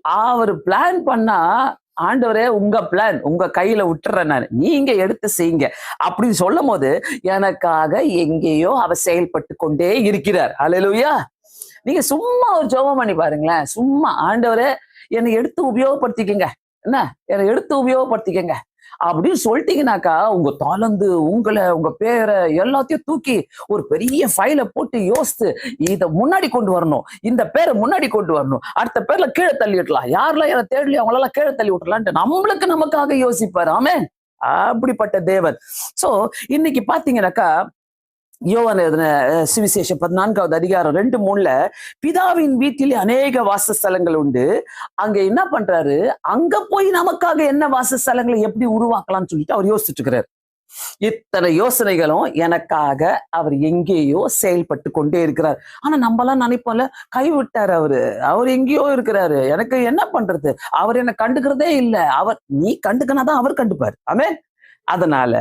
அவர் plan பண்ணா, ஆண்டவரே உங்க பிளான் உங்க கையில விட்டுறேன் நான், நீங்க எடுத்து செய்யுங்க அப்படின்னு சொல்லும் போது எனக்காக எங்கேயோ அவர் செயல்பட்டு கொண்டே இருக்கிறார். அல்லேலூயா. நீங்க சும்மா ஒரு ஜெபம் பண்ணி பாருங்களேன். சும்மா ஆண்டவரே என்னை எடுத்து உபயோகப்படுத்திக்கங்க, என்ன என்னை எடுத்து உபயோகப்படுத்திக்கங்க அப்படின்னு சொல்லிட்டீங்கன்னாக்கா, உங்க தாளந்து உங்களை உங்க பேரை எல்லாத்தையும் தூக்கி ஒரு பெரிய ஃபைல போட்டு யோசித்து இதை முன்னாடி கொண்டு வரணும், இந்த பேரை முன்னாடி கொண்டு வரணும், அடுத்த பேர்ல கீழே தள்ளி விட்டலாம், யாரெல்லாம் என்ன தேடலையோ அவங்களெல்லாம் கீழே தள்ளி விட்டுலான்ட்டு நமக்காக யோசிப்பாரு. ஆமென். அப்படிப்பட்ட தேவன். சோ இன்னைக்கு பாத்தீங்கன்னாக்கா, யோவான் எழுதின சுவிசேஷம் 14வது அதிகாரம் 2:3 பிதாவின் வீட்டிலே அநேக வாசஸ்தலங்கள் உண்டு, அங்க என்ன பண்றாரு, அங்க போய் நமக்காக என்ன வாசஸ்தலங்களை எப்படி உருவாக்கலாம்னு சொல்லிட்டு அவர் யோசிச்சுட்டு இருக்கிறார். இத்தனை யோசனைகளும் எனக்காக அவர் எங்கேயோ செயல்பட்டு கொண்டே இருக்கிறார். ஆனா நம்மலாம் நினைப்போம்ல, கைவிட்டார் அவர் எங்கேயோ இருக்கிறாரு, எனக்கு என்ன பண்றது, அவர் என்ன கண்டுக்கிறதே இல்லை. நீ கண்டுக்கனாதான் அவர் கண்டுப்பார். ஆமென். அதனால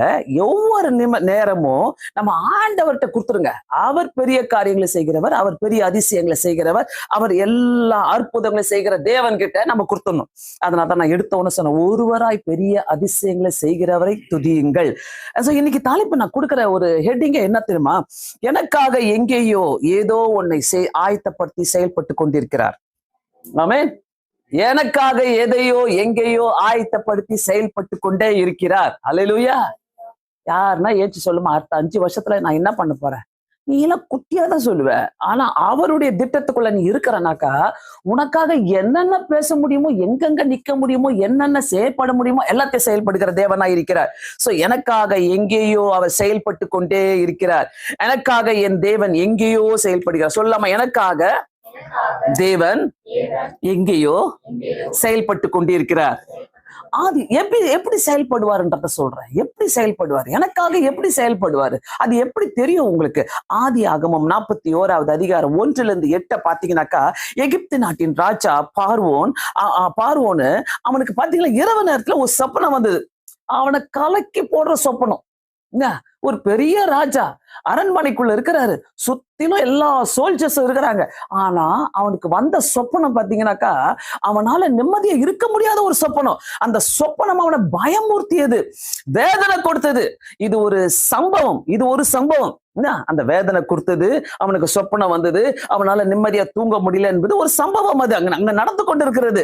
ஒவ்வொரு நேரமும் நம்ம ஆண்டவர்கிட்ட கொடுத்துருங்க. அவர் பெரிய காரியங்களை செய்கிறவர், அவர் பெரிய அதிசயங்களை செய்கிறவர், அவர் எல்லா அற்புதங்களை செய்கிற தேவன் கிட்ட நம்ம கொடுத்துடணும். அதனாலதான் நான் எடுத்தோன்னு சொன்ன, ஒருவராய் பெரிய அதிசயங்களை செய்கிறவரை துதியுங்கள். இன்னைக்கு தலைப்பு நான் கொடுக்கிற ஒரு ஹெட்டிங்க என்ன தெரியுமா, எனக்காக எங்கேயோ ஏதோ ஒன்னை ஆயத்தப்படுத்தி செயல்பட்டு கொண்டிருக்கிறார். ஆமென். எனக்காக எதையோ எங்கேயோ ஆயத்தப்படுத்தி செயல்பட்டு கொண்டே இருக்கிறார். அல்லேலூயா. யாருன்னா ஏச்சு சொல்லுமா, அடுத்த 5 வருஷத்துல நான் என்ன பண்ண போறேன், நீ எல்லாம் குட்டியா தான் சொல்லுவ. ஆனா அவருடைய திட்டத்துக்குள்ள நீ இருக்கிறனாக்கா, உனக்காக என்னென்ன பேச முடியுமோ, எங்கெங்க நிக்க முடியுமோ, என்னென்ன செயல்பட முடியுமோ எல்லாத்தையும் செயல்படுகிற தேவனா இருக்கிறார். சோ எனக்காக எங்கேயோ அவர் செயல்பட்டு கொண்டே இருக்கிறார். எனக்காக என் தேவன் எங்கேயோ செயல்படுகிறார். சொல்லாம, எனக்காக தேவன் எங்கேயோ செயல்பட்டு கொண்டிருக்கிறார். அது எப்படி செயல்படுவார்ன்றத சொல்றேன். எப்படி செயல்படுவார், எனக்காக எப்படி செயல்படுவாரு, அது எப்படி தெரியும் உங்களுக்கு? ஆதியாகமம் 41வது அதிகாரம் 1-8 பாத்தீங்கன்னாக்கா, எகிப்து நாட்டின் ராஜா பார்வோனு அவனுக்கு பாத்தீங்கன்னா இரவு நேரத்துல ஒரு சொப்பனம் வந்தது. அவனை கலக்கி போடுற சொப்பனம். ஒரு பெரிய ராஜா அரண்மனைக்குள்ள இருக்கிறாரு, சுத்திலும் எல்லா சோல்ஜர்ஸும் இருக்கிறாங்க. ஆனா அவனுக்கு வந்த சொப்பனம் பாத்தீங்கன்னாக்கா, அவனால நிம்மதியா இருக்க முடியாத ஒரு சொப்பனம். அந்த சொப்பனம் அவனை பயமுறுத்தியது, வேதனை கொடுத்தது. இது ஒரு சம்பவம். அந்த வேதனை கொடுத்தது, அவனுக்கு சொப்பனம் வந்தது, அவனால நிம்மதியா தூங்க முடியல என்பது ஒரு சம்பவம். அது அங்க நடந்து கொண்டிருக்கிறது.